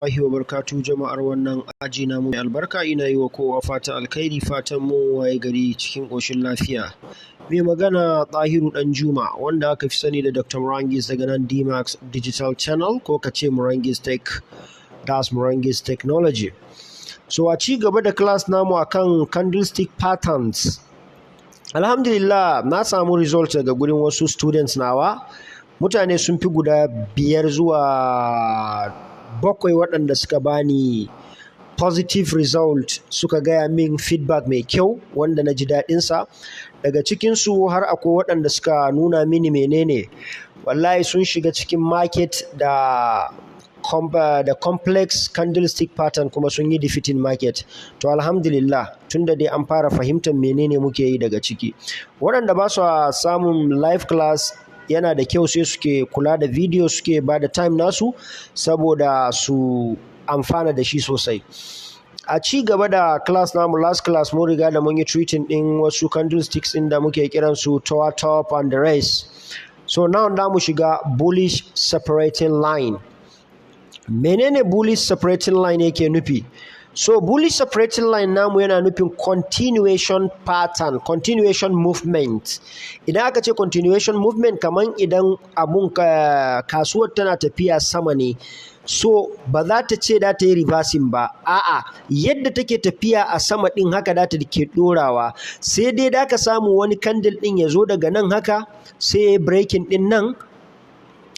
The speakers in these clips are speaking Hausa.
Allahi wa barkatu jama'ar wannan aji namu mai albarka, ina yi wa kowa fatan alkhairi, fatan mu waye gari cikin ƙoshin lafiya. Mai magana Tahiru Danjuma, wanda aka fi sani da Dr. Murangis daga nan DMAX Digital Channel, ko ka ce Murangis Tech, das Murangis Technology. So a ci gaba da class namu akan candlestick patterns. Alhamdulillah, na samu result daga gurin wasu students nawa. Mutane sun fi guda 5 zuwa 7 waɗanda suka bani positive result, suka gaya min feedback mai kyau wanda na ji daɗinsa. Daga cikinsu har akwai waɗanda suka nuna mini menene, wallahi sun shiga cikin market da complex candlestick pattern kuma sun yi defeating market. To alhamdulillah, tunda dai an fara fahimtar menene muke yi daga ciki. Waɗanda ba su samun live class, yana da kyau sai suke kula da video, suke ba da time nasu saboda su amfana da shi sosai. A ci gaba da class namu, last class mun riga da mun yi treating din wasu candlesticks din da muke kiran su tower top and the rest. So now da mu shiga bullish separating line. Menene bullish separating line yake nufi? So bullish separating line namu yana nufin continuation pattern, continuation movement. Idan aka ce continuation movement, kaman idan abun kasuwar tana tafiya sama ne, so ba za ta ce da ta yi reversing ba, a'a yadda take tafiya a sama din haka da ta ke dorawa, sai dai da ka samu wani candle din ya zo daga nan haka sai ya breaking din nan,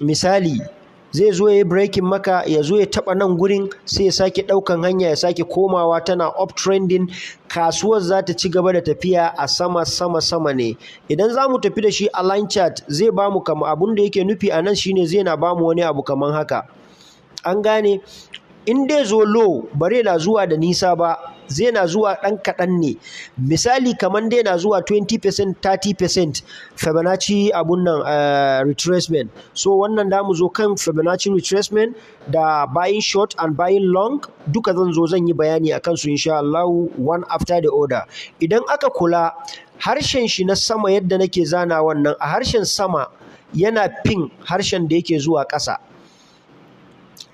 misali zai zo ya yi breaking maka, ya zo ya taɓa nan gurin, sai ya sake ɗaukan hanya ya sake komawa tana uptrending. Kasuwar za ta ci gaba da tafiya a sama ne. Idan za mu tafi da shi a line chart, zai ba mu kama abun da yake nufi a nan shine zai na ba mu wani abu kaman haka. An gane? In dai zo low bare na zuwa da nisa ba, zai na zuwa ɗan kaɗan ne. Misali kaman dai na zuwa 20%, 30% Fibonacci abun nan retracement. So wannan da mu zo kan Fibonacci retracement da buying short and buying long, duka zan yi bayani akan su insha Allah one after the other. Idan aka kula harshen shi na sama yadda nake zana wannan, a harshen sama yana fin harshen da yake zuwa ƙasa.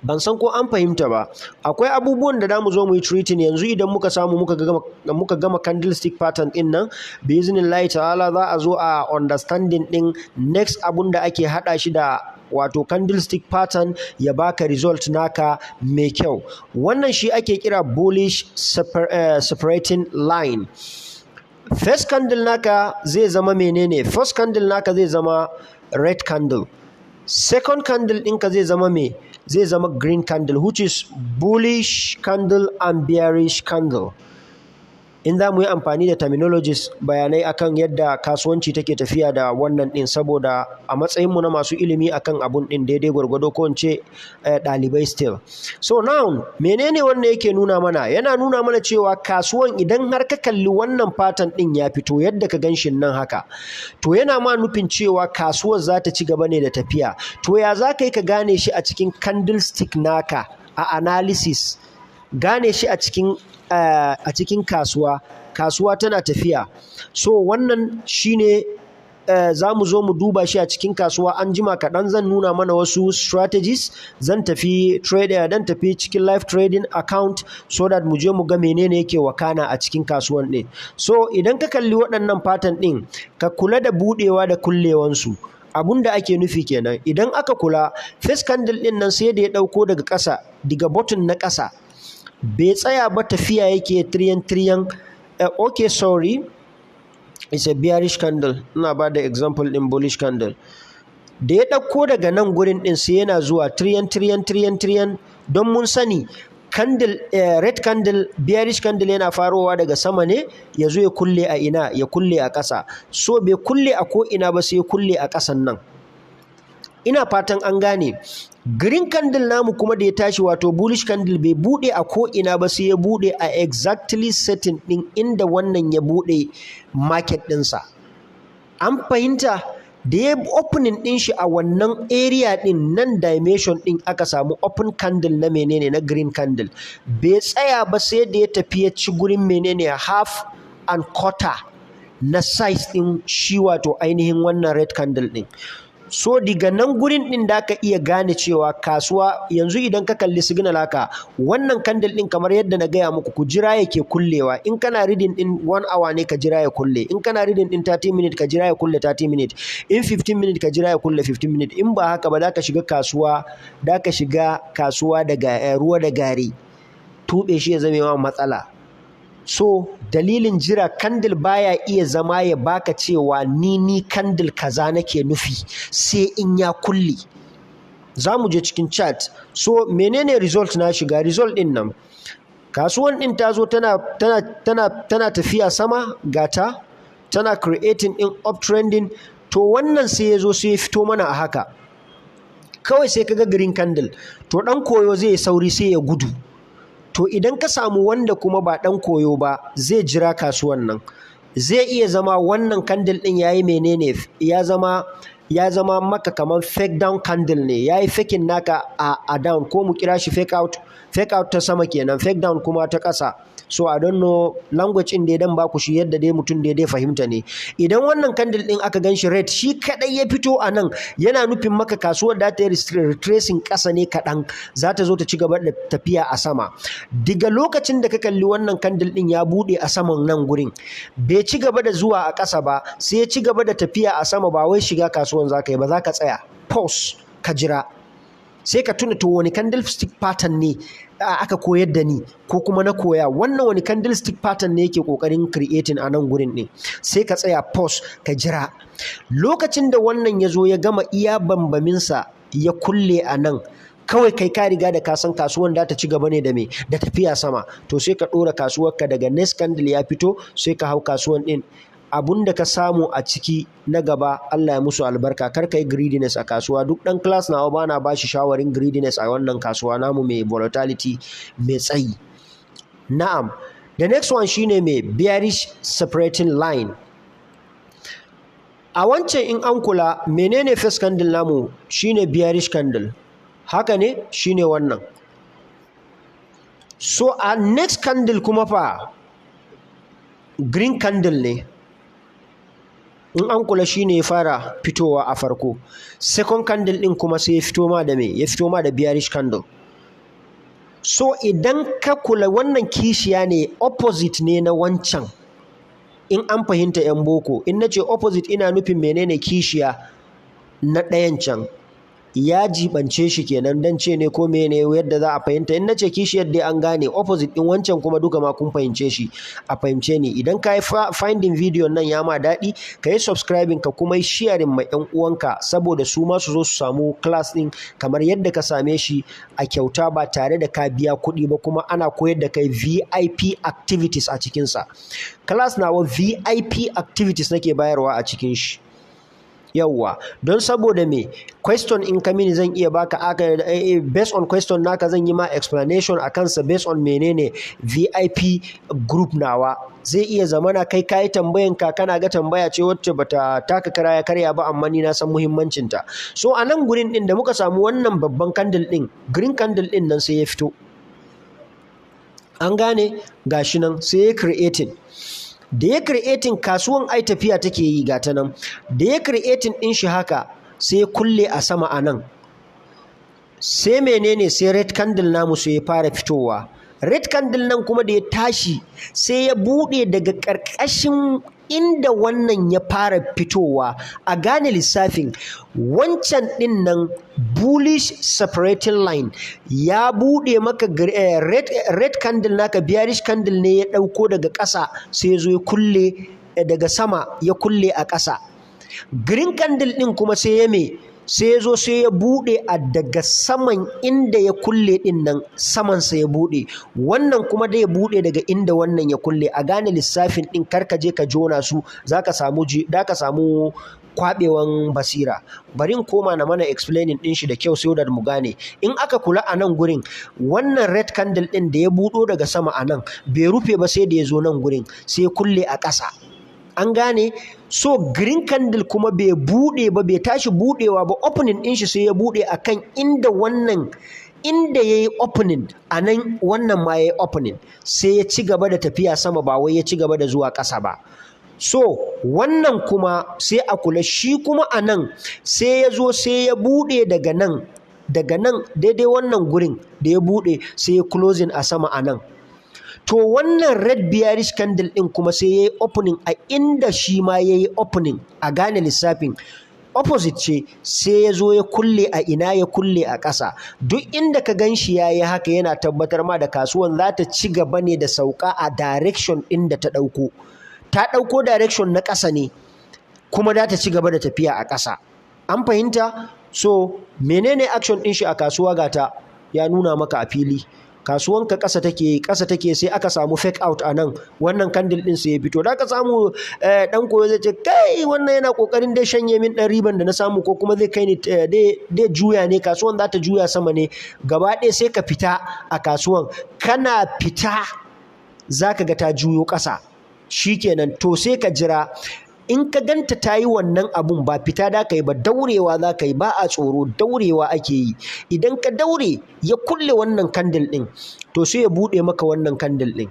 Ban san ko an fahimta ba. Akwai abubuwan da damu zo mu yi treating yanzu idan muka samu muka gama candlestick pattern din nan, bi iznillahi ta'ala za a zo a understanding din next abun da ake hada shi da wato candlestick pattern ya baka result naka mai kyau. Wannan shi ake kira bullish separating line. First candle naka zai zama menene? First candle naka zai zama red candle. Second candle ɗinka zai zama me? Zai zama green candle, which is bullish candle and bearish candle. In za mu yi amfani da terminologies, bayanai akan yadda kasuwanci take tafiya da wannan ɗin, saboda a matsayinmu na masu ilimi akan abun ɗin daidai gwargwado, ko in ce ɗalibai still. So now, menene wannan yake nuna mana? Yana nuna mana cewa kasuwan idan har ka kalli wannan pattern ɗin ya fito yadda ka ganshin nan haka, to yana ma nufin cewa kasuwar za ta ci gaba ne da tafiya. To ya za ka yi ka gane shi a cikin candlestick naka a analysis? Gane shi a cikin kasuwa tana tafiya. So wannan shine za mu zo mu duba shi a cikin kasuwa. An jima kaɗan zan nuna mana wasu strategies. Zan tafi cikin live trading account so that mu je mu ga menene yake wakana a cikin kasuwan ɗin. So idan ka kalli waɗannan pattern ɗin, ka kula da buɗewa da kullewansu. Abun da ake nufi kenan. Idan aka kula, first candle ɗin nan sai da ya ɗauko daga ƙasa, daga bottom na ƙasa, bai tsaya ba, tafiya yake tiriyan. Okay, sorry, it's a bearish candle. Ina ba da example din bullish candle. Da ya ɗauko daga nan gurin ɗin sai yana zuwa tiriyan. Don mun sani candle, red candle, bearish candle yana farowa daga sama ne, ya zo ya kulle a ina? Ya kulle a ƙasa. So bai kulle a ko ina ba, sai ya kulle a ƙasan nan. Ina fatan an gane. Green candle namu kuma da ya tashi, wato bullish candle, bai bude a ko ina ba, sai ya bude a exactly setting din inda wannan ya bude market dinsa. An fahimta? Da ya opening din shi a wannan area din nan, dimension din aka samu open candle na menene? Na green candle. Bai tsaya ba sai da ya tafi ya ci gurin menene? Half and quarter na size din shi, wato ainihin wannan red candle din. so diga nan gurin din da ka iya gane cewa kasuwa yanzu idan ka kalli signal haka wannan candle din kamar yadda na gaya muku ku jira yake kullewa in kana reading din 1 hour ne ka jira ya kulle in kana reading din 30 minutes ka jira ya kulle 30 minutes in 15 minutes ka jira ya kulle 15 minutes in ba haka ba za ka shiga kasuwa da ruwa da gari tube shi ya zame ma matsala. So dalilin jira candle baya iya zama ya baka cewa ni candle kaza nake nufi sai in ya kulle. Za mu je cikin chart. So menene result na shiga? Result din nan kasuwan din ta zo tana tafiya sama gata tana creating in uptrending to wannan sai ya zo sai ya fito mana a haka kawai sai kaga green candle to dan koyo zai sauri sai ya gudu. To idan ka samu wanda kuma ba ɗan koyo ba zai jira kasuwan nan zai iya zama wannan candle ɗin yayi menene ya zama maka kamar fake down candle ne yayi faking naka a down ko mu kira shi fake out ta sama kenan fake down kuma ta ƙasa. So I don't know language in dai dan baku shi yadda dai mutum dai fahimta ne. Idan wannan candle din aka ganshi red shi kadai ya fito a nan yana nufin maka kasuwar da ta yi retracing ƙasa ne kaɗan za ta zo ta ci gaba da tafiya a sama. Daga lokacin da ka kalli wannan candle din ya buɗe a saman nan gurin bai ci gaba da zuwa a ƙasa ba sai ya ci gaba da tafiya a sama ba wai shiga kasuwan za ka yi ba za ka tsaya pause ka jira sai ka tuna to wani candlestick pattern ne aka koyar da ni ko kuma na koya wannan wani candlestick pattern ne yake kokarin creating a nan gurin din sai ka tsaya pause ka jira lokacin da wannan ya zo ya gama iya bambaminsa ya kulle a nan kawai kai ka riga da ka san kasuwan da ta ci gaba ne da me da tafiya sama to sai ka ɗora kasuwarka daga next candle ya fito sai ka hau kasuwan din abun da ka samu a ciki na gaba Allah ya musu albarka kar ka yi greediness a kasuwa duk ɗan class nawa ba na ba shi shawarin greediness a wannan kasuwa namu mai volatility mai tsayi. Na'am, the next one shine mai bearish separating line. A wancan in an kula menene first candle namu shine bearish candle haka ne shine wannan. So a next candle kuma fa green candle ne in an kula shine ya fara fitowa a farko second candle din kuma sai ya fito ma da me ya fito ma da bearish candle. So idan ka kula wannan kishiya ne opposite ne na wancan in an fahimta yan boko in nace opposite ina nufin menene kishiya na ɗayan can ya jibance shi kenan dan ce ne ko mene yadda za a fahimta in nace kishiyar dai an gane opposite din wancan kuma duka ma kun fahimce shi a fahimce ni idan ka yi finding video nan ya ma daɗi ka yi subscribing ka kuma yi sharing ma ƴan uwanka saboda su ma su zo su samu class din kamar yadda ka same shi a kyauta ba tare da ka biya kuɗi ba kuma ana koyar da kai VIP activities a cikinsa. Class nawa VIP activities nake bayarwa a cikin shi. Yawwa don saboda me question in ka mini zan iya baka based on question naka zan yi ma explanation a kansa based on menene VIP group nawa zai iya zamana kai kayi tambayan ka kana ga tambaya ce wacce bata taka kara ya karya ba amma ni na san muhimmancin ta. So a nan gurin din da muka samu wannan babban candle din green candle din nan sai ya fito an gane gashi nan sai ya creating da ya creating kasuwan ai tafiya take yi gata nan da ya creating din shi haka sai ya kulle a sama a nan sai menene sai red candle namu sai ya fara fitowa red candle nan kuma da ya tashi sai ya bude daga ƙarƙashin inda wannan ya fara fitowa a gane lissafin wancan din nan bullish separating line ya bude maka red candle naka bearish candle ne ya dauko daga ƙasa sai ya zo ya kulle daga sama ya kulle a ƙasa green candle din kuma sai ya me sai ya zo sai ya bude a daga saman inda ya kulle din nan samansa ya bude wannan kuma da ya bude daga inda wannan ya kulle a gane lissafin din karka je ka jona su zaka samu kwabewan basira bari in koma na mana explaining din shi da kyau sai da mu gane in aka kula a nan gurin wannan red candle din da ya budo daga sama a nan bai rufe ba sai da ya zo nan gurin sai ya kulle a ƙasa an gane so green candle kuma bai bude ba bai tashi budewa ba opening din shi sai ya bude akan inda wannan inda yayi opening anan wannan ma yayi opening sai ya ci gaba da tafiya sama ba wai ya ci gaba da zuwa ƙasa ba So wannan kuma sai a kula, shi kuma a nan sai ya zo sai ya buɗe daga nan daidai wannan gurin da ya buɗe sai ya closing a sama a nan. To wannan red bearish candle ɗin kuma sai ya yi opening a inda shi ma ya yi opening, a gane lissafin opposite ce, sai ya zo ya kulle a ina, ya kulle a ƙasa. Duk inda ka gan shi ya yi haka yana tabbatar ma da kasuwan za ta ci gaba ne da sauka a direction ɗin da ta ɗauko. Ta ɗauko direction na ƙasa ne kuma za ta ci gaba da tafiya a ƙasa. An fahimta? So menene action ɗin shi a kasuwa gata ya nuna maka a fili. Kasuwanka ƙasa take sai aka samu fake out a nan, wannan candle ɗin sai ya fito. Da ka samu ɗan koyo zai ce kai wannan yana ƙoƙarin dai shanye min ɗan riban da na samu, ko kuma zai kai ni dai juya ne, kasuwan za ta juya sama ne. Gaba ɗaya sai ka fita a kasuwan, kana fita za ka ga ta juyo ƙasa. Shikenan, to sai ka jira. In ka ganta ta yi wannan abun, ba fita da ka yi ba, daurewa za ka yi, ba a tsoro, daurewa ake yi. Idan ka daure ya kulle wannan candle ɗin, to sai ya buɗe maka wannan candle ɗin.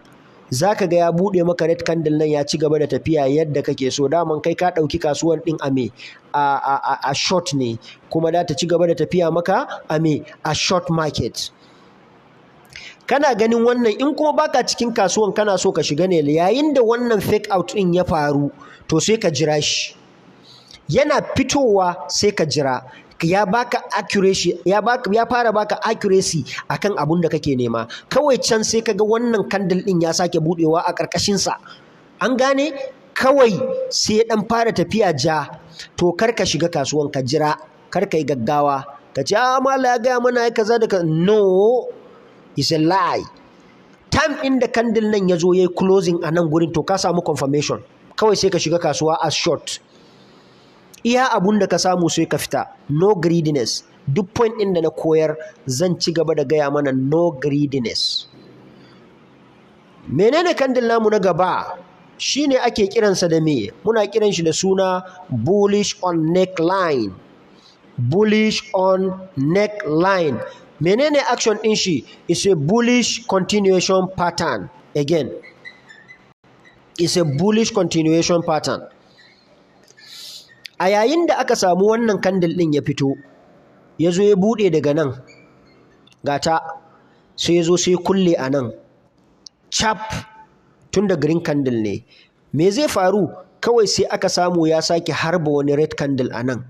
Za ka ga ya buɗe maka red candle nan ya ci gaba da tafiya yadda kake so. Daman kai ka ɗauki kasuwan ɗin a short ne, kuma za ta ci gaba da tafiya maka a short market. Kana ganin wannan, in kuma baka cikin kasuwan kana so ka shiga ne, yayin da wannan fake out ɗin ya faru, to sai ka jira shi. Yana fitowa sai ka jira. Ya baka accuracy, ya fara baka accuracy akan abun da kake nema. Kawai can sai kaga wannan candle ɗin ya sake buɗewa a ƙarƙashin sa. An gane? Kawai sai ɗan fara tafiya ja. To kar ka shiga kasuwan, ka jira, kar ka yi gaggawa. Ka ce mala ya gaya mana kaza da kaza. No, it's a lie. Time ɗin da candle nan ya zo ya yi closing a nan gurin, to ka samu confirmation. Kawai sai ka shiga kasuwa as short. Iya abun da ka samu sai ka fita. No greediness. Duk point ɗin da na koyar zan ci gaba da gaya mana no greediness. Menene candle namu na gaba? Shine ake kiransa da me? Muna kiran shi da suna bullish on neckline. Bullish on neckline. Menene action ɗin shi? It's a bullish continuation pattern. Again, it's a bullish continuation pattern. A yayin da aka samu wannan candle ɗin ya fito, ya zo ya buɗe daga nan, gata, sai ya zo sai kulle a nan, cap, tun da green candle ne. Me zai faru? Kawai sai aka samu ya sake harba wani red candle a nan.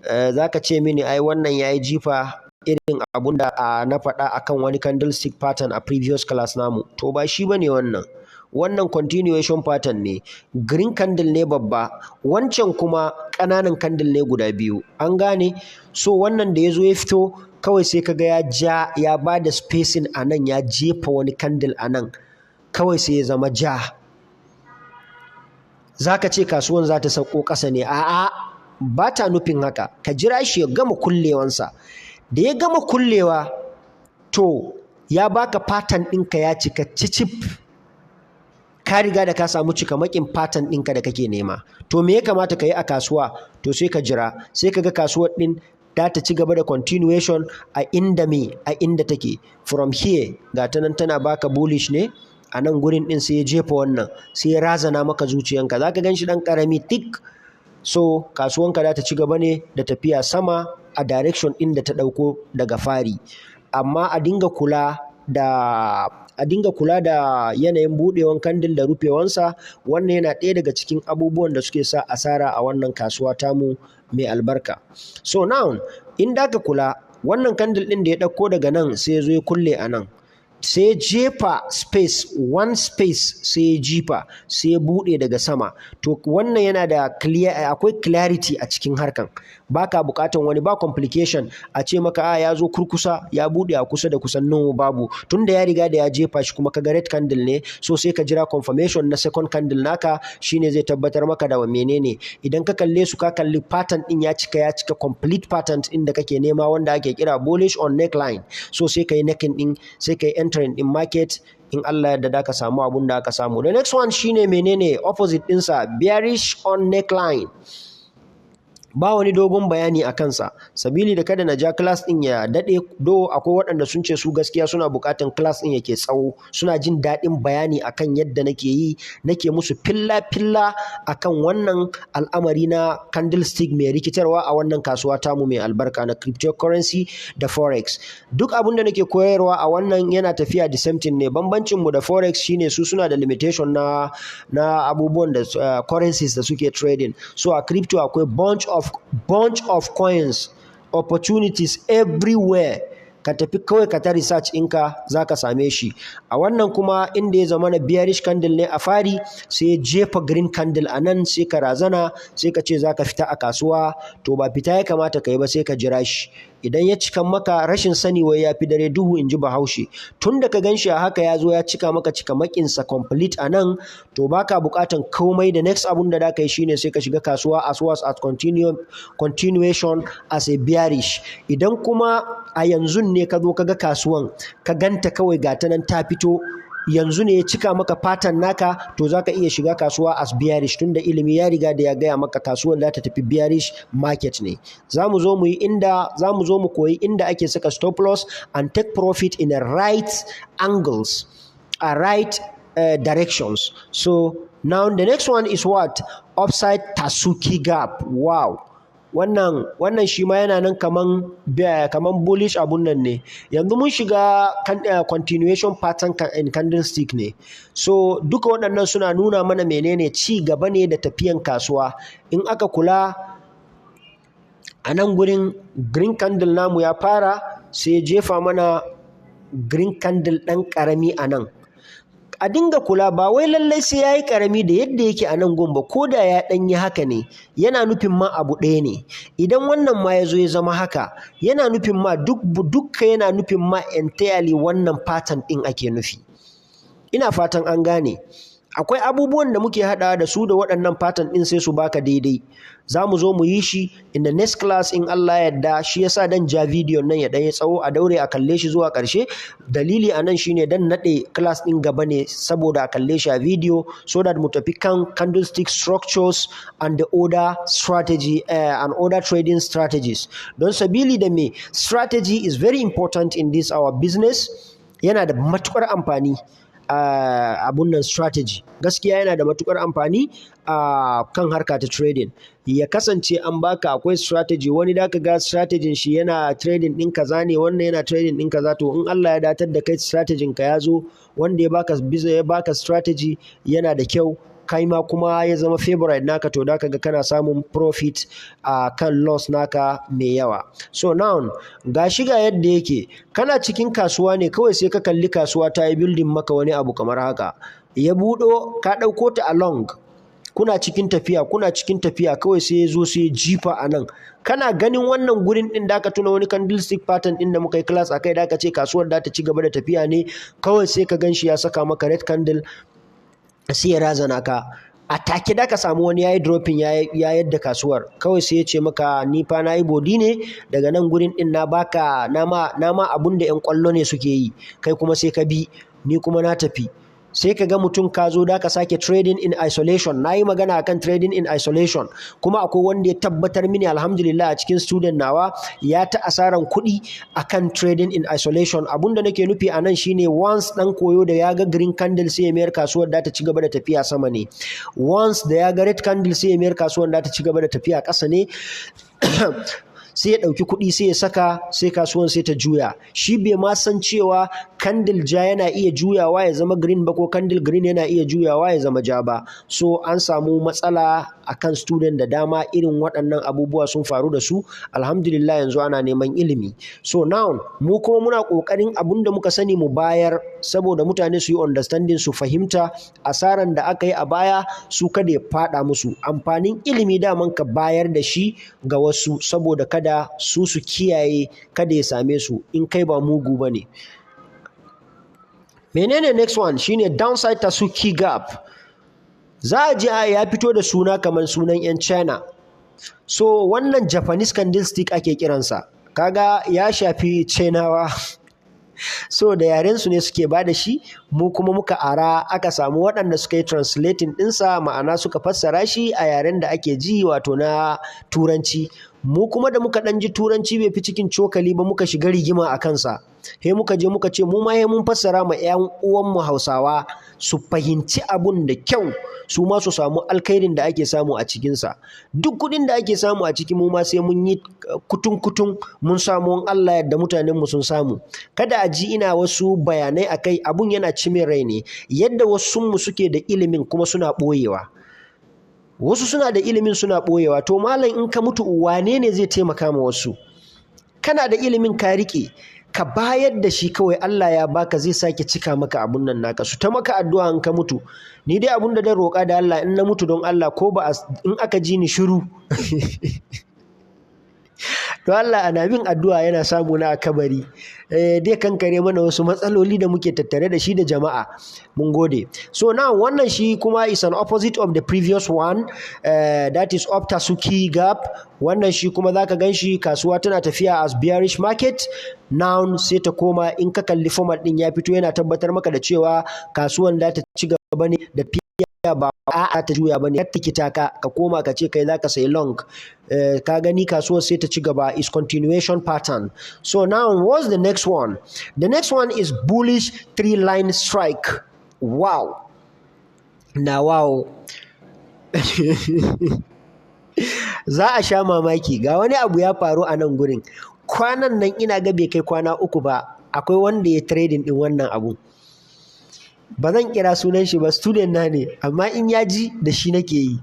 Za ka ce mini ai wannan ya yi jifa irin abun da na faɗa akan wani candlestick pattern a previous class namu. To ba shi bane wannan. Wannan continuation pattern ne. Green candle ne babba, wancan kuma ƙananan candle ne guda biyu. An gane? So wannan da ya zo ya fito, kawai sai kaga ya ja, ya ba da spacing a nan, ya jefa wani candle a nan, kawai sai ya zama ja. Za ka ce kasuwan za ta sauko ƙasa ne? A'a, ba ta nufin haka. Ka jira shi ya gama kullewansa. Da ya gama kullewa, to ya baka pattern ɗinka ya cika cicip. Ka riga da ka samu cikamakin pattern ɗinka da kake nema. To me ya kamata ka yi a kasuwa? To sai ka jira, sai ka ga kasuwar ɗin za ta ci gaba da continuation a inda take. From here, ga ta nan tana baka bullish ne, a nan gurin ɗin sai ya jefa wannan, sai ya razana maka zuciyanka. Za ka gan shi ɗan ƙarami tik. So kasuwanka za ta ci gaba ne da tafiya sama a direction ɗin da ta ɗauko daga fari. Amma a dinga kula da yanayin buɗewan kandil da rufewansa. Wannan yana ɗaya daga cikin abubuwan da suke sa asara a wannan kasuwa tamu mai albarka. So now, in da ka kula, wannan kandil ɗin da ya ɗauko daga nan sai ya zo ya kulle a nan, sai jefa one space sai ya jifa, sai ya buɗe daga sama. To wannan yana da akwai clarity a cikin harkan. Baka buƙatan wani, ba complication a ce maka ya zo kurkusa, ya buɗe a kusa da kusan no, babu. Tunda ya riga da ya jefa shi kuma kaga red candle ne, so sai ka jira confirmation na second candle naka, shine zai tabbatar maka da menene. Idan ka kalle su, ka kalli pattern ɗin ya cika complete pattern ɗin da kake nema, wanda ake kira bullish on neckline. So sai ka yi necking ɗin, sai ka yi entering in market, in Allah yadda da ka samu abun da aka samu. The next one shine menene opposite ɗinsa, bearish on neckline. ba wani dogon bayani a kansa, sabili da kada na ja class ɗin ya daɗe, do akwai waɗanda sun ce su gaskiya suna buƙatan class ɗin yake tsawo, suna jin daɗin bayani akan yadda nake musu filla-filla akan wannan al'amari na candlestick mai rikitarwa a wannan kasuwa tamu mai albarka na cryptocurrency da forex. Duk abin da nake koyarwa a wannan yana tafiya the same thing ne. Bambancin mu da forex shine su suna da limitation na abubuwan da currencies da suke trading. So a crypto akwai bunch of coins, opportunities everywhere. Ka tafi kawai ka ta research ɗinka za ka same shi. A wannan kuma inda ya zama na bearish candle ne a fari, sai ya jefa green candle a nan, sai ka razana, sai ka ce za ka fita a kasuwa. To ba fita ya kamata ka yi ba, sai ka jira shi. Idan ya cika maka, rashin sani wai ya fi dare duhu, in ji Bahaushe. Tun da ka gan shi a haka ya zo ya cika maka cikamakinsa complete a nan, to baka buƙatan komai. Da next abun da ka yi shine sai ka shiga kasuwa as was at continuation as a bearish. Idan kuma a yanzu ne ka zo ka ga kasuwan, ka ganta kawai gata nan ta fito, yanzu ne ya cika maka pattern naka, to zaka iya shiga kasuwa as bearish, tunda ilimi ya riga da ya gaya maka kasuwar za ta tafi bearish market ne. Zamu zo mu koyi inda ake saka stop loss and take profit in a right angles, a right directions. So now the next one is what? Upside SAUKI gap. Wow. Wannan shi ma yana nan kaman bullish abun nan ne. Yanzu mun shiga continuation pattern in candlestick ne. So duka waɗannan suna nuna mana menene ci gaba ne da tafiyan kasuwa. In aka kula a nan gurin green candle namu ya fara, sai jefa mana green candle ɗan ƙarami a nan. A dinga kula, ba wai lallai sai ya yi ƙarami da yadda yake a nan gun ba, ko da ya ɗan yi haka ne, yana nufin ma abu ɗaya ne. Idan wannan ma ya zo ya zama haka, yana nufin ma dukka yana nufin ma entirely wannan pattern ɗin ake nufi. Ina fatan an gane. Akwai abubuwan da muke haɗawa da su da waɗannan pattern ɗin sai su baka daidai. Za mu zo mu yi shi in the next class in Allah yadda. Shi yasa dan ja video nan ya ɗan yi tsawo, a daure a kalle shi zuwa ƙarshe. Dalili a nan shine dan naɗe class ɗin gaba ne saboda a kalle shi a video, so that mu tafi kan candlestick structures and the order strategy and other trading strategies. Don sabili da me, strategy is very important in this our business. Yana da matuƙar amfani. Abun nan strategy gaskiya yana da matukar amfani a kan harka ta trading. Ya kasance an baka akwai strategy, wani da ka ga strategy shi yana trading din kaza ne, wannan yana trading din kaza. To in Allah ya datar da kai strategy ka ya zo, wanda ya baka strategy yana da kyau, kai ma kuma ya zama favorite naka, to da kaga kana samun profit a kan loss naka mai yawa. So now ga yadda yake, kana cikin kasuwa ne kawai sai ka kalli kasuwa ta yi building maka wani abu kamar haka, ya buɗo, ka ɗauko ta a long, kuna cikin tafiya kawai sai ya zo sai jifa a nan. Kana ganin wannan gurin ɗin da ka tuna wani candlestick pattern ɗin da muka yi class akai, da ka ce kasuwar da ta ci gaba da tafiya ne, kawai sai ka gan shi ya saka maka red candle, sai ya razana ka. A take da ka samu wani yayi dropping ya yadda kasuwar, kawai sai ya ce maka ni fa nayi body ne daga nan gurin din, na baka nama abun da 'yan kwallo ne suke yi, kai kuma sai ka bi, ni kuma na tafi. Sai ka ga mutum ka zo da ka sake trading in isolation. Na yi magana akan trading in isolation, kuma akwai wanda ya tabbatar mini alhamdulillah a cikin student nawa ya ta asaran kuɗi akan trading in isolation. Abunda nake nufi a nan shine once dan koyo da ya ga green candle sai ya mayar kasuwar da ta ci gaba da tafiya sama ne, once da ya ga red candle sai ya mayar kasuwar da ta ci gaba da tafiya ƙasa ne. Sai ya ɗauki kuɗi sai ya saka, sai kasuwan sai ta juya. Shi bai ma san cewa candle ja yana iya juyawa ya zama green ba, ko candle green yana iya juyawa ya zama ja ba. So an samu matsala akan student da dama, irin waɗannan abubuwa sun faru da su. Alhamdulillah yanzu ana neman ilimi. So now mu kuma muna ƙoƙarin abun da muka sani mu bayar, saboda mutane su yi understanding, su fahimta asaran da aka yi a baya su kada ya faɗa musu. Amfanin ilimi daman ka bayar da shi ga wasu, saboda kada su kiyaye, kada ya same su in kai ba mugu ba ne. Menene next one? Shine downside SAUKI gap. Za a ji ya fito da suna kamar sunan 'yan China. So wannan Japanese candlestick ake kiransa. Kaga ya shafi Chinawa. so da yaren su ne suke ba da shi, mu kuma muka ara aka samu waɗanda suka yi translating ɗinsa, ma'ana suka fassara shi a yaren da ake ji wato na turanci. Mu kuma da muka ɗan ji turanci bai fi cikin cokali ba muka shiga rigima a kansa. He muka je muka ce mu ma mun fassara ma 'yan uwanmu Hausawa su fahimci abun da kyau, su ma su samu alkhairin da ake samu a cikinsa. Duk kuɗin da ake samu a ciki mu ma sai mun yi kutun mun samu, Allah yadda mutanenmu sun samu. Kada a ji ina wasu bayanai a kai, abun yana cimin rai ne, yadda wasunmu suke da ilimin kuma suna ɓoyewa. Wasu suna da ilimin suna ɓoyewa, to malam in ka mutu wane ne zai taimaka ma wasu? Kana da ilimin ka riƙe, ka bayar da shi kawai, Allah ya baka zai sake cika maka abun nan naka. Su ta maka addu'a in ka mutu. Ni dai abun da dan roƙa da Allah in na mutu don Allah, ko ba in aka ji ni shiru to Allah ana bin addu'a yana samu na a kabari, dai kankare mana wasu matsaloli da muke tattare da shi da jama'a. Mun gode. So now wannan shi kuma is an opposite of the previous one, that is up SAUKI gap. Wannan shi kuma zaka ganshi kasuwa tana tafiya as bearish market. Now sai ta koma, in ka kalli format din ya fito yana tabbatar maka da cewa kasuwan za ta ci gaba ne da ba a'a ta juya bane, ka tikita ka koma ka ce kai zaka sayi long. Ka gani kasuwar sai ta ci gaba, is continuation pattern. So now what's the next one? The next one is bullish 3-line strike. Wow. Now wow. Za a sha mamaki. Ga wani abu ya faru a nan gurin. Kwanan nan ina ga bai kai kwana 3 ba, akwai wanda ya trading din wannan abu. Ba zan kira sunan shi ba, student na ne, amma in ya ji da shi nake yi.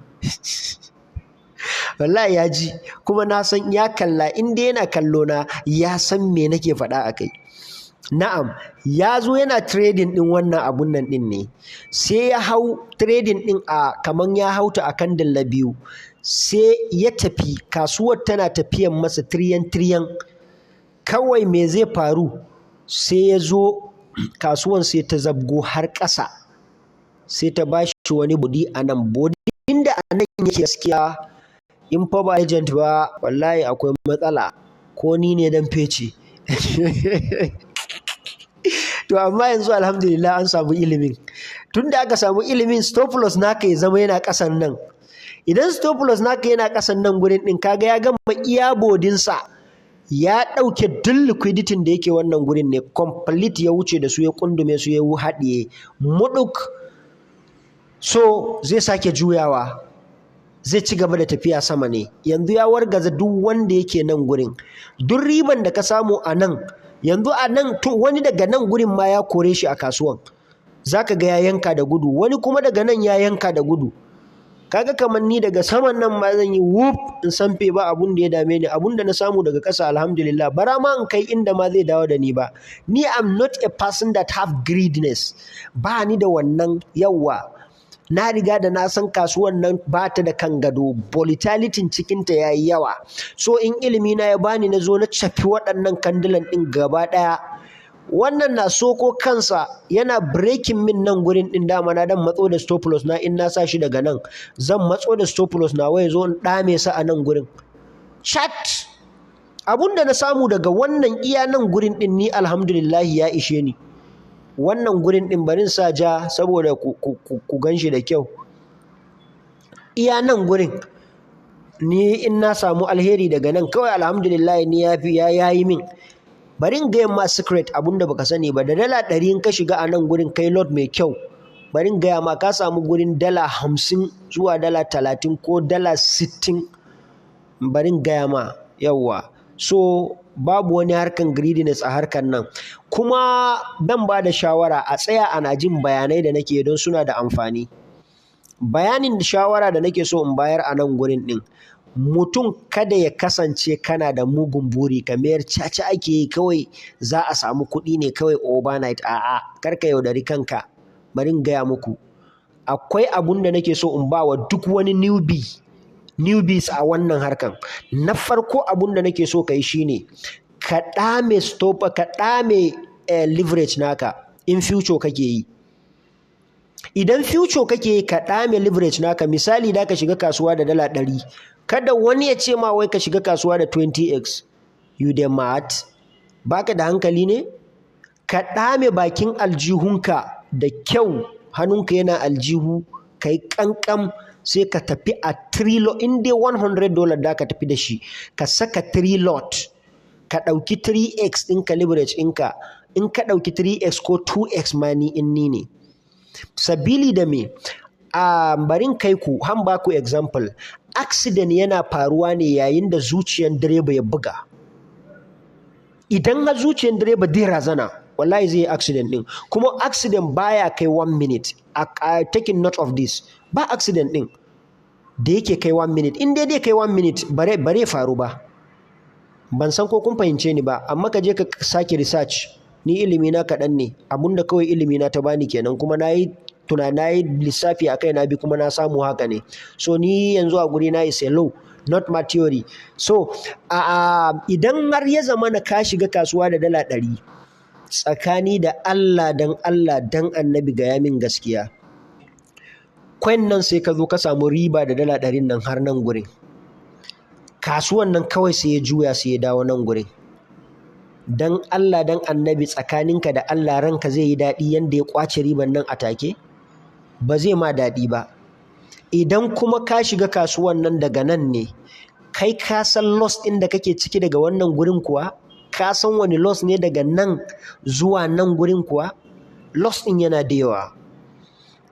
Wallahi ya ji, kuma na san ya kalla, in dai yana kallo na ya san me nake faɗa a kai. Na'am, ya zo yana trading ɗin wannan abun nan ɗin ne, sai ya hau trading ɗin kaman ya hauta a candle na biyu, sai ya tafi, kasuwar tana tafiyan masa tiriyan. Kawai me zai faru? Sai ya zo kasuwan sai ta zabgo har ƙasa, sai ta bashi wani bodi a nan. Bodin da a nan yake gaskiya, in fa ba agent ba wallahi akwai matsala, ko ni ne dan fece. To amma yanzu alhamdulillah an samu ilimin. Tunda aka samu ilimin, stop loss naka ya zama yana ƙasan nan. Idan stop loss naka yana ƙasan nan gurin ɗin, kaga ya gama iya bodinsa, ya ɗauke duk liquidity da yake wannan gurin ne, complete ya wuce da su, ya kundume su, ya haɗiye muduk. So zai sake juyawa, zai ci gaba da tafiya sama ne. Yanzu ya wargaza duk wanda yake nan gurin. Duk riban da ka samu a nan, yanzu a nan wani daga nan gurin ma ya kore shi a kasuwan, zaka ga ya yanka da gudu, wani kuma daga nan ya yanka da gudu. Kaga kamar ni daga saman nan ma zan yi whoop in sanfe, ba abun da ya dame ni. Abun da na samu daga ƙasa alhamdulillah, bara ma in kai inda ma zai dawo da ni ba. Ni am not a person that have greediness, ba ni da wannan yawa. Na riga da na san kasuwan nan ba ta da kan gado, volatility cikinta ya yi yawa. So in ilimi na ya bani, na zo na cafi waɗannan kandilan ɗin gaba ɗaya. Wannan na soko kansa yana breaking min nan gurin ɗin, dama na dan matso da stop loss na, in na sa shi daga nan zan matso da stop loss na, wai zo in ɗame sa a nan gurin. Chat abunda na samu daga wannan iya nan gurin ɗin ni alhamdulillah ya ishe ni. Wannan gurin ɗin barin sa ja saboda ku gan shi da kyau. Iya nan gurin ni in na samu alheri daga nan kawai alhamdulillah ni ya yi min. Bari in gaya ma secret abunda baka sani ba, da dala 100 in ka shiga a nan gurin kai lot mai kyau, bari in gaya ma ka samu gurin dala 50 zuwa dala 30 ko dala 60. Bari in gaya ma yawwa. So babu wani harkan greediness a harkan nan. Kuma dan ba da shawara a tsaya ana jin bayanai da nake don suna da amfani. Bayanin da shawara da nake so in bayar a nan gurin ɗin, mutum kada ya kasance kana da mugun buri, kamar caca ake yi kawai za a samu kuɗi ne kawai overnight. A'a, karka yaudari kanka. Bari in gaya muku, akwai abun da nake so in ba wa duk wani newbies a wannan harkan. Na farko abun da nake so ka yi shine ka ɗame stopper, ka ɗame leverage naka in future kake yi. Idan future kake yi, ka ɗame leverage naka. Misali da ka shiga kasuwa da dala 100, kada wani ya ce ma wai ka shiga kasuwa da 20x. You dey mad? Baka da hankali ne? ka ɗame bakin aljihunka da kyau, hannunka yana aljihu, kai ƙanƙam sai ka tafi a 3 lot, in dai $100 da ka tafi da shi, ka saka 3 lot, ka ɗauki 3x ɗinka leverage ɗinka, in ka ɗauki 3x ko 2x ma ni in ni ne. Sabili da me, barin kai ku, han ba ku example, accident yana faruwa ne yayin da zuciyar direba ya buga. Idan har zuciyar direba zai razana, wallahi zai yi accident ɗin, kuma accident baya kai 1 minute. Taking note of this, ba accident ɗin da yake kai 1 minute. In dai kai 1 minute bare faru ba. Ban san ko kun fahimce ni ba, amma ka je ka sake research. Ni ilimi na kaɗan ne, abinda kawai ilimi na ta bani kenan, kuma na yi lissafi a kai na bi kuma na samu haka ne. So ni yanzu a guri na is a law, not my theory. So idan har ya zama na ka shiga kasuwa da dala 100, tsakani da Allah dan annabi gaya min gaskiya, kwan nan sai ka zo ka samu riba da dala 100 nan har nan gurin, kasuwan nan kawai sai ya juya sai ya dawo nan gurin, dan Allah dan annabi tsakaninka da Allah ranka zai yi daɗi yanda ya kwace riban nan a take? Ba zai ma daɗi ba. Idan kuma ka shiga kasuwan nan daga nan ne, kai ka san loss ɗin da kake ciki daga wannan gurin kuwa? Ka san wani loss ne daga nan zuwa nan gurin kuwa? Loss ɗin yana da yawa.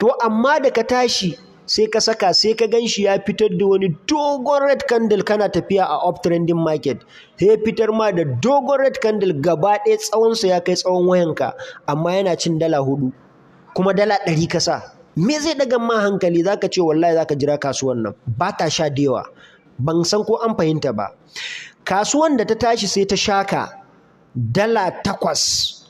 To amma da ka tashi sai ka saka, sai ka gan shi ya fitar da wani dogon red candle, kana tafiya a up trending market, sai fitar ma da dogon red candle gaba ɗaya tsawonsa ya kai tsawon wayanka, amma yana cin dala 4 kuma dala 100 ka sa. Me zai daga ma hankali? Zaka ce wallahi zaka jira kasuwan nan, ba ta sha da yawa. Ban san ko an fahimta ba. Kasuwan da ta tashi sai ta shaka dala 8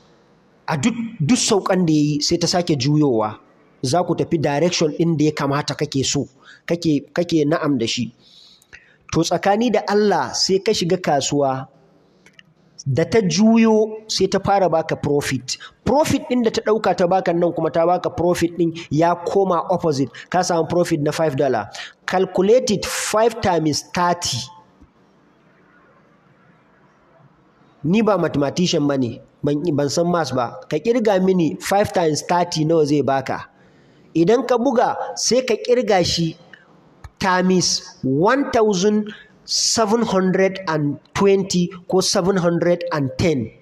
a duk saukan da yayi, sai ta sake juyowa. Za ku tafi direction ɗin da ya kamata kake so, kake na'am da shi. To tsakani da Allah sai ka shiga kasuwa, da ta juyo sai ta fara baka profit. Profit ɗin da ta ɗauka ta baka nan kuma ta baka profit ɗin ya koma opposite, ka samu profit na $5. Calculate it 5 times 30. Ni ba mathematician bane, ban san maths ba. Ka kirga mini 5 times 30 nawa zai baka. Idan ka buga sai ka kirga shi times 1720 ko 710.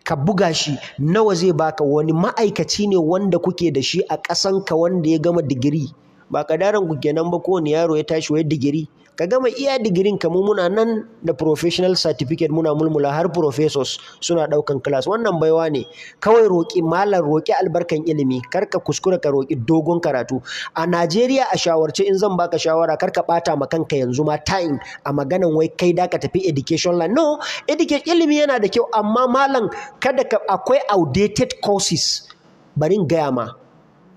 Ka buga shi nawa zai baka. Wani ma'aikaci ne wanda kuke da shi a ƙasanka wanda ya gama digiri? Ba kadaran ku kenan ba, kowane yaro ya tashi wai digiri. Ka gama iya digirin ka, mu muna nan da professional certificate muna mulmula, har professors suna ɗaukan class. Wannan baiwa ne. Kawai roƙi malam, roƙi albarkan ilimi, kar ka kuskura ka roƙi dogon karatu. A Najeriya a shawarce, in zan baka shawara, kar ka ɓata ma kanka yanzu ma time a maganan wai kai da ka tafi education line. No, ilimi yana da kyau, amma malam kada ka, akwai outdated courses. Bari in gaya ma,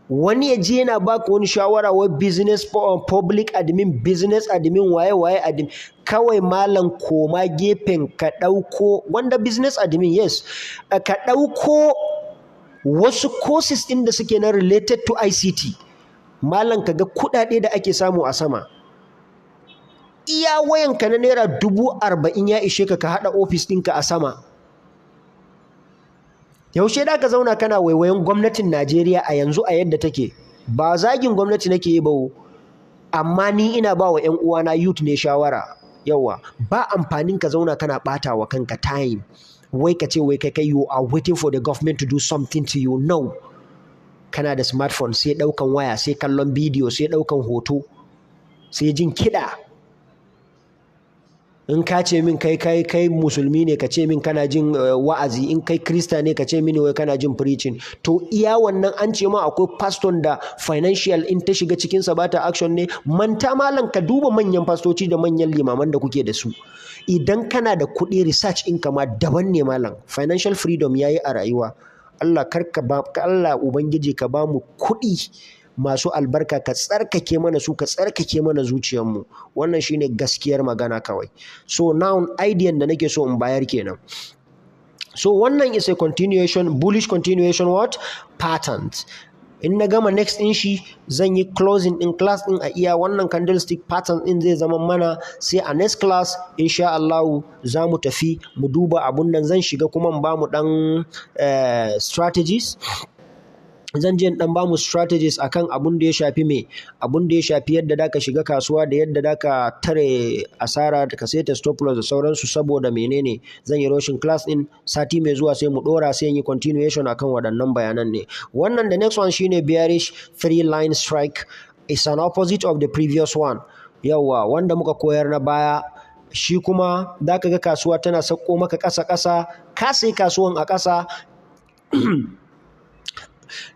wani ya je yana baka wani shawara wai business public admin, business admin, waye admin. Kawai malam koma gefen ka ɗauko wanda business admin, yes, ka ɗauko wasu courses ɗin da suke na related to ICT. Malam kaga kuɗaɗe da ake samu a sama. Iya wayanka na naira 40,000 ya ishe ka haɗa office ɗinka a sama. Yaushe da ka zauna kana waiwayen gwamnatin Najeriya a yanzu a yadda take? Ba zagin gwamnati nake yi ba, amma ni ina ba wa 'yan uwana youth ne shawara. Yawa, ba amfanin ka zauna kana ɓata wa kanka time. Wai ka ce wai kai you are waiting for the government to do something to you. No. Kana da smartphone, sai ɗaukan waya, sai kallon bidiyo, sai ɗaukan hoto, sai jin kiɗa. In ka ce min kai musulmi ne, ka ce min kana jin wa'azi. In kai krista ne, ka ce mini wai kana jin preaching. To iya wannan an ce ma akwai pastor da financial in ta shiga cikinsa ba ta action ne. Manta malam, ka duba manyan pastoci da manyan limaman da kuke da su. Idan kana da kuɗi, research in kama daban ne malam. Financial freedom yayi a rayuwa. Allah Ubangiji ka ba mu kuɗi masu albarka, ka tsarkake mana su, ka tsarkake mana zuciyarmu. Wannan shine gaskiyar magana kawai. So now idea da nake so in bayar kenan. So wannan is a continuation, bullish continuation what? Patent. in na gama next din shi zan yi closing din class din a iya wannan candlestick pattern din zai zama mana, sai a next class insha Allah za mu tafi mu duba abun nan. Zan shiga kuma ba mu dan strategies, zan je dan ba mu strategies akan abun da ya shafi abun da ya shafi yadda da ka shiga kasuwa da yadda da ka tare asara ka saita stop loss da sauransu. Saboda menene zan yi rushing class din sati mai zuwa sai mu dora, sai yi continuation akan waɗannan bayanan ne. Wannan the next one shine bearish 3-line strike, is an opposite of the previous one. Yawa wanda muka koyar na baya, shi kuma da ka ga kasuwa tana sauko maka ƙasa-ƙasa, ka sai kasuwan a ƙasa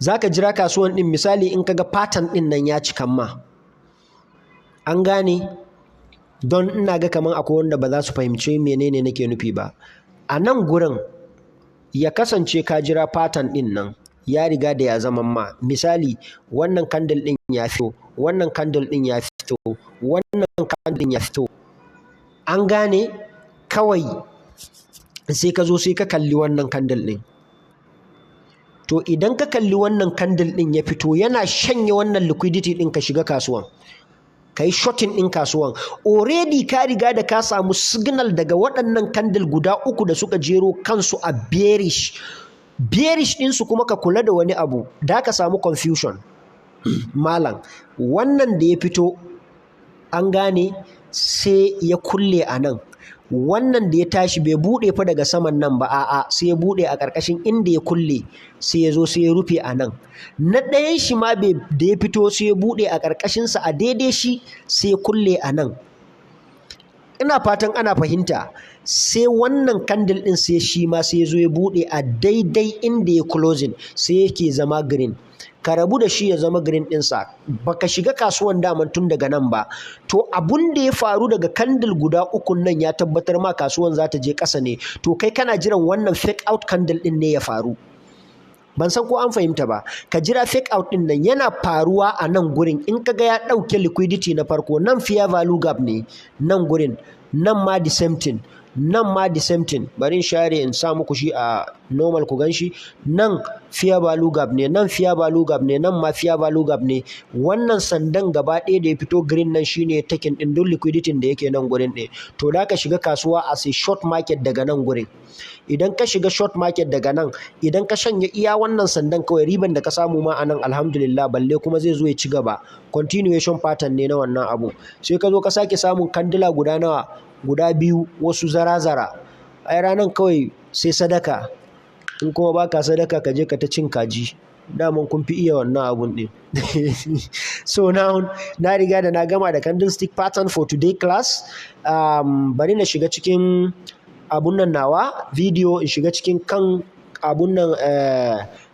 za ka jira kasuwan ɗin. Misali in kaga pattern ɗin nan ya cikan ma, an gane, don ina ga kaman akwai wanda ba za su fahimci menene nake nufi ba. A nan gurin ya kasance ka jira pattern ɗin nan ya riga da ya zama ma, misali wannan candle ɗin ya fito, wannan candle ɗin ya fito, wannan candle ɗin ya fito, an gane. Kawai sai ka zo sai ka kalli wannan candle ɗin. To idan ka kalli wannan candle ɗin ya fito yana shanye wannan liquidity ɗin, ka shiga kasuwan, ka yi shorting ɗin kasuwan. Already ka riga da ka samu signal daga waɗannan candle guda uku da suka jero kansu a bearish ɗinsu. Kuma ka kula da wani abu, da ka samu confusion malam. Wannan da ya fito, an gane, sai ya kulle a nan. Wannan da ya tashi bai buɗe fa daga saman nan ba, a'a, sai ya buɗe a ƙarƙashin inda ya kulle, sai ya zo sai ya rufe a nan. Na ɗayan shi ma da ya fito sai ya buɗe a ƙarƙashinsa a daidai shi, sai ya kulle a nan. Ina fatan ana fahimta. Sai wannan candle ɗin sai shi ma sai ya zo ya buɗe a daidai inda ya closing, sai yake zama green. Ka rabu da shi ya zama green ɗinsa, baka shiga kasuwan daman tun daga nan ba. To abun da ya faru daga candle guda ukun nan ya tabbatar ma kasuwan za ta je ƙasa ne. To kai kana jiran wannan fake out candle ɗin ne ya faru. Ban san ko an fahimta ba. Ka jira fake out ɗin nan yana faruwa a nan gurin. In kaga ya ɗauke liquidity na farko, nan fair value gap ne, nan gurin, nan ma the same thing, nan ma the same thing. Bari in share in sa muku shi a normal ku gan shi. Nan fair value gap ne, nan fair value gap ne, nan ma fair value gap ne. Wannan sandan gaba ɗaya da ya fito green nan shine taking ɗin duk liquidity da yake nan gurin ɗaya. To da ka shiga kasuwa a sai short market daga nan gurin. Idan ka shiga short market daga nan, idan ka shanye iya wannan sandan kawai, riban da ka samu ma a nan alhamdulillah, balle kuma zai zo ya ci gaba. Continuation pattern ne na wannan abu. Sai ka zo ka sake samun kandila guda nawa? Guda biyu, wasu zara-zara. Ai ranan kawai sai sadaka. In kuma baka sadaka ka je ka ta cin kaji. Daman kun fi iya wannan abun ɗin. So now na riga da na gama da candlestick pattern for today class. Bari na shiga cikin abun nan nawa video, in shiga cikin kan abun nan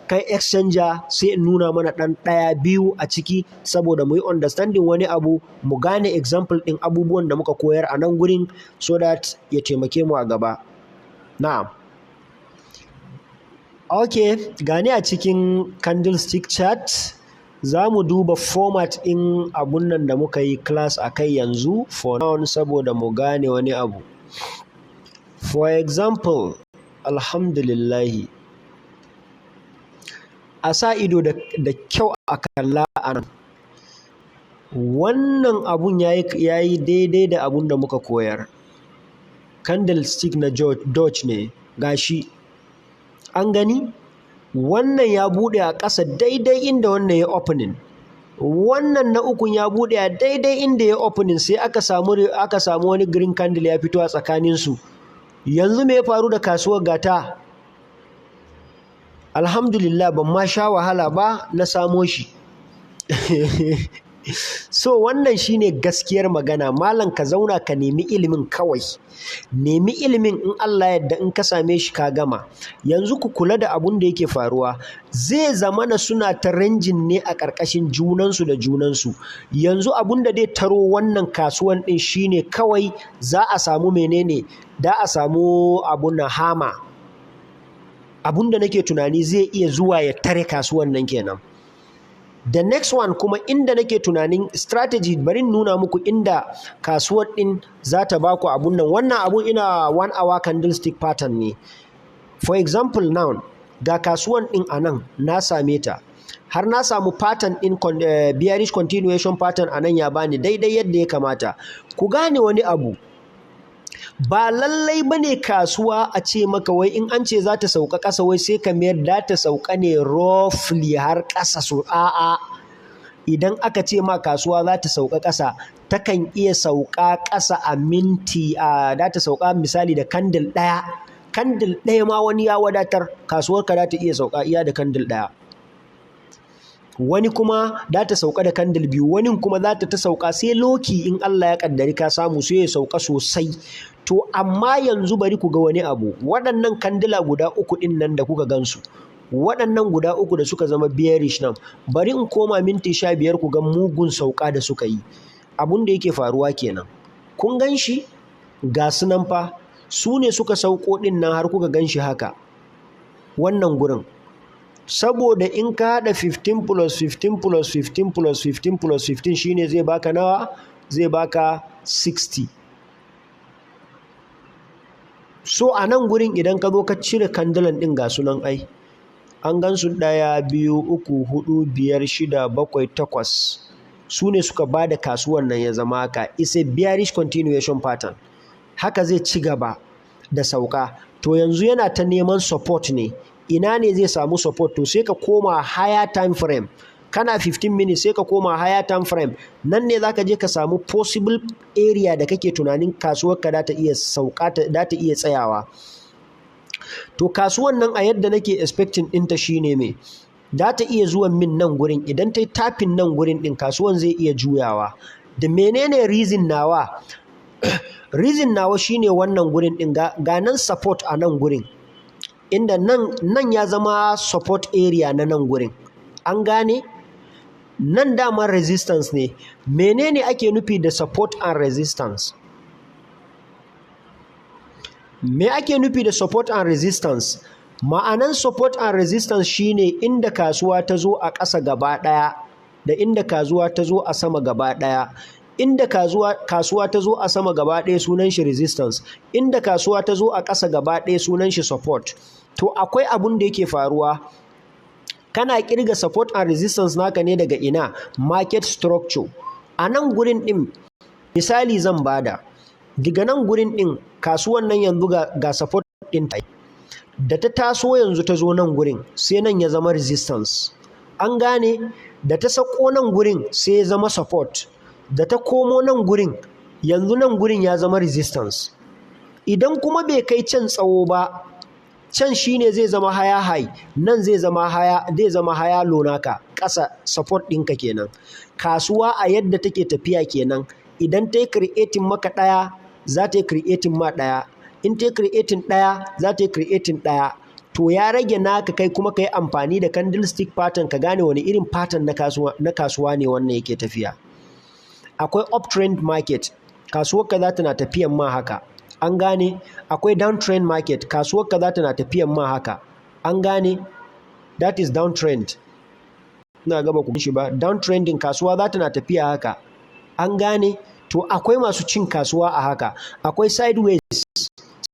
kan exchanger, sai in nuna mana ɗan ɗaya biyu a ciki, saboda mu yi understanding wani abu, mu gane example ɗin abubuwan da muka koyar a nan gurin, so that ya taimake mu a gaba. Na'am. Okay, gani a cikin candlestick chart za mu duba format ɗin abun nan da muka yi class a kai yanzu for now, saboda mu gane wani abu. For example, alhamdulillahi, a sa ido da kyau a kalla a nan. Wannan abun ya yi daidai da abun da muka koyar. Candlestick na Dutch ne, gashi. An gani? Wannan ya buɗe a ƙasa daidai inda wannan ya opening. Wannan na ukun ya buɗe a daidai inda ya opening, sai aka samu wani green candle ya fito a tsakaninsu. Yanzu me ya faru da kasuwar gata? Alhamdulillah, ban ma sha wahala ba na samo shi. So wannan shine gaskiyar magana. Malam ka zauna ka nemi ilimin kawai. Nemi ilimin, in Allah yadda in ka same shi ka gama. Yanzu ku kula da abun da yake faruwa. Zai zamana suna ta rangin ne a ƙarƙashin junansu da junansu. Yanzu abun da zai taro wannan kasuwan ɗin shine kawai za a samu menene? Da a samu abun na hama. Abun da nake tunani zai iya zuwa ya tare kasuwan nan kenan. The next one kuma inda nake tunanin strategy, bari nuna muku inda kasuwar ɗin za ta ba ku abun nan. Wannan abun ina 1 hour candlestick pattern ne. For example now, ga kasuwan ɗin a nan na same ta. har na samu pattern ɗin bearish continuation pattern a nan ya bani daidai yadda ya kamata. Ku gane wani abu, ba lallai bane kasuwa a ce maka wai in an ce za ta sauka ƙasa wai sai ka mayar da ta sauka ne roughly har ƙasa, so a'a. Idan aka ce ma kasuwa za ta sauka ƙasa, takan iya sauka ƙasa a minti za ta sauka misali da candle ɗaya ma wani ya wadatar, kasuwarka za ta iya sauka iya da candle ɗaya. Wani kuma za ta sauka da candle biyu, wani kuma za ta sauka sai loki in Allah ya kaddari ka samu sai ya sauka sosai. To amma yanzu bari ku ga wani abu, waɗannan kandila guda uku ɗin nan da kuka gansu, waɗannan guda uku da suka zama bearish nan, bari in koma minti 15 ku ga mugun sauka da suka yi. Abun da yake faruwa kenan, kun gan shi ga su nan fa, su ne suka sauko ɗin nan har kuka gan shi haka wannan gurin. Saboda in ka haɗa 15 plus 15 plus 15 plus 15 plus 15 shine zai baka nawa? Zai baka 60. So a nan gurin idan ka zo ka cire kandilan ɗin ga sunan ai, an gan su 1, 2, 3, 4, 5, 6, 7, 8 su ne suka ba da kasuwan nan ya zama haka. It's a bearish continuation pattern. Haka zai ci gaba da sauka. To yanzu yana ta neman support ne. Ina ne zai samu support? To sai ka koma higher time frame. Kana 15 minutes sai ka koma higher time frame. Nan ne za ka je ka samu possible area da kake tunanin kasuwarka za ta iya sauka, za ta iya tsayawa. To kasuwan nan a yadda nake expecting ɗinta shine me? Za ta iya zuwan min nan gurin, idan ta yi tapping nan gurin ɗin kasuwan zai iya juyawa. Da menene reason nawa? Reason nawa shine wannan gurin ɗin ga nan support a nan gurin. Inda nan ya zama support area na nan gurin. An gane? Nan dama resistance ne. Menene ake nufi da support and resistance? Me ake nufi da support and resistance? Ma'anan support and resistance shine inda kasuwa ta zo a ƙasa gaba ɗaya da inda kasuwa ta zo a sama gaba ɗaya. Inda kasuwa ta zo a sama gaba ɗaya sunan shi resistance, inda kasuwa ta zo a ƙasa gaba ɗaya sunan shi support. To akwai abun da yake faruwa, kana kirga support and resistance naka ne daga ina? Market structure. A nan gurin ɗin misali zan bada, daga nan gurin ɗin kasuwan nan yanzu ga support ɗin ta, da ta taso yanzu ta zo nan gurin sai nan ya zama resistance. An gane? Da ta sako nan gurin sai ya zama support, da ta komo nan gurin yanzu nan gurin ya zama resistance. Idan kuma bai kai can tsawo ba, can shine zai zama higher high, nan zai zama higher low naka, ƙasa support ɗinka kenan. Kasuwa a yadda take tafiya kenan, idan ta yi creating maka ɗaya za ta yi creating ma ɗaya, in ta yi creating ɗaya za ta yi creating ɗaya. To ya rage naka kai kuma ka yi amfani da candlestick pattern ka gane wani irin pattern na kasuwa ne wannan yake tafiya. Akwai uptrend market, kasuwarka za ta na tafiyan ma haka. An gane? Akwai downtrend market, kasuwarka za ta na tafiyan ma haka. An gane? That is downtrend. Ina gaba ku shi ba, downtrending kasuwa za ta na tafiya haka. An gane? To akwai masu cin kasuwa a haka. Akwai sideways.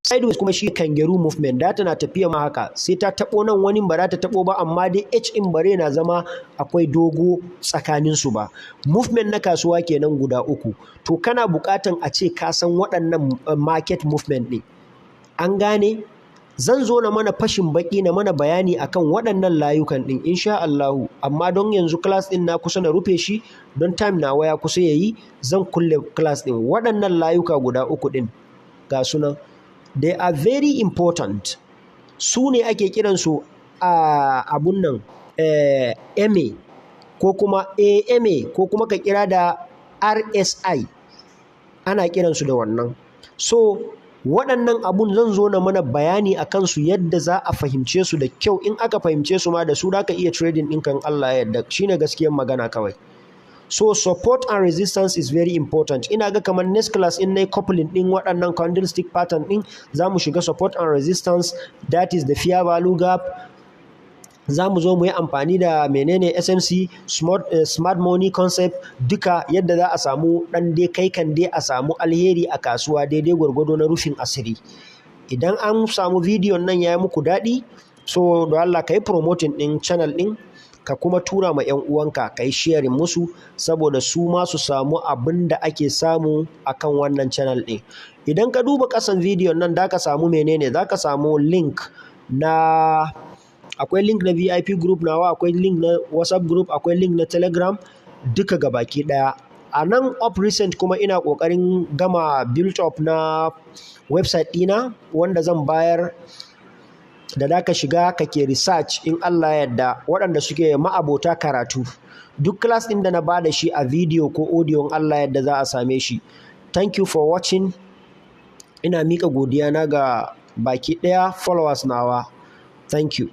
Sideways kuma shi kangaroo movement, da ta na tafiya ma haka. Sai ta tabo nan, wani ba za ta tabo ba, amma dai H in bare na zama akwai dogo tsakanin su ba. Movement na kasuwa kenan guda uku. To kana buƙatan a ce ka san waɗannan market movement ɗin. An gane? Zan zo na mana fashin baki na mana bayani akan waɗannan layukan ɗin insha Allahu, amma don yanzu class ɗin na kusa na rufe shi don time na waya kusa yayi, zan kulle class ɗin. Waɗannan layuka guda uku ɗin ga sunan, they are very important. Su ne ake kiransu a abun nan MA ko kuma AMA ko kuma ka kira da RSI, ana kiransu da wannan. So waɗannan abun zan zo na mana bayani a kansu yadda za a fahimce su da kyau. In aka fahimce su ma da su za ka iya trading ɗin kan Allah ya yarda, shine gaskiyar magana kawai. So support and resistance is very important. Ina ga kamar next class in nayi coupling ɗin waɗannan candlestick pattern ɗin, za mu shiga support and resistance, that is the fair value gap. Za mu zo mu yi amfani da menene SMC, smart money concept, duka yadda za a samu ɗan dai kai kan dai a samu alheri a kasuwa daidai gwargwado na rufin asiri. Idan an samu bidiyon nan ya yi muku daɗi, so don Allah ka yi promoting ɗin channel ɗin, ka kuma tura ma 'yan uwanka ka yi sharing musu saboda su ma su samu abin da ake samu akan wannan channel ɗin. Idan ka duba ƙasan bidiyon nan da ka samu menene, za ka samu link na, akwai link na VIP group nawa, akwai link na WhatsApp group, akwai link na Telegram, duka gabaki ɗaya. A nan up recent kuma ina ƙoƙarin gama build up na website ɗina wanda zan bayar da ka shiga kake research in Allah yadda, waɗanda suke ma'abota karatu. Duk class ɗin da na bada shi a video ko audio in Allah yadda za a same shi. Thank you for watching. Ina miƙa godiya na ga baki ɗaya followers nawa. Thank you.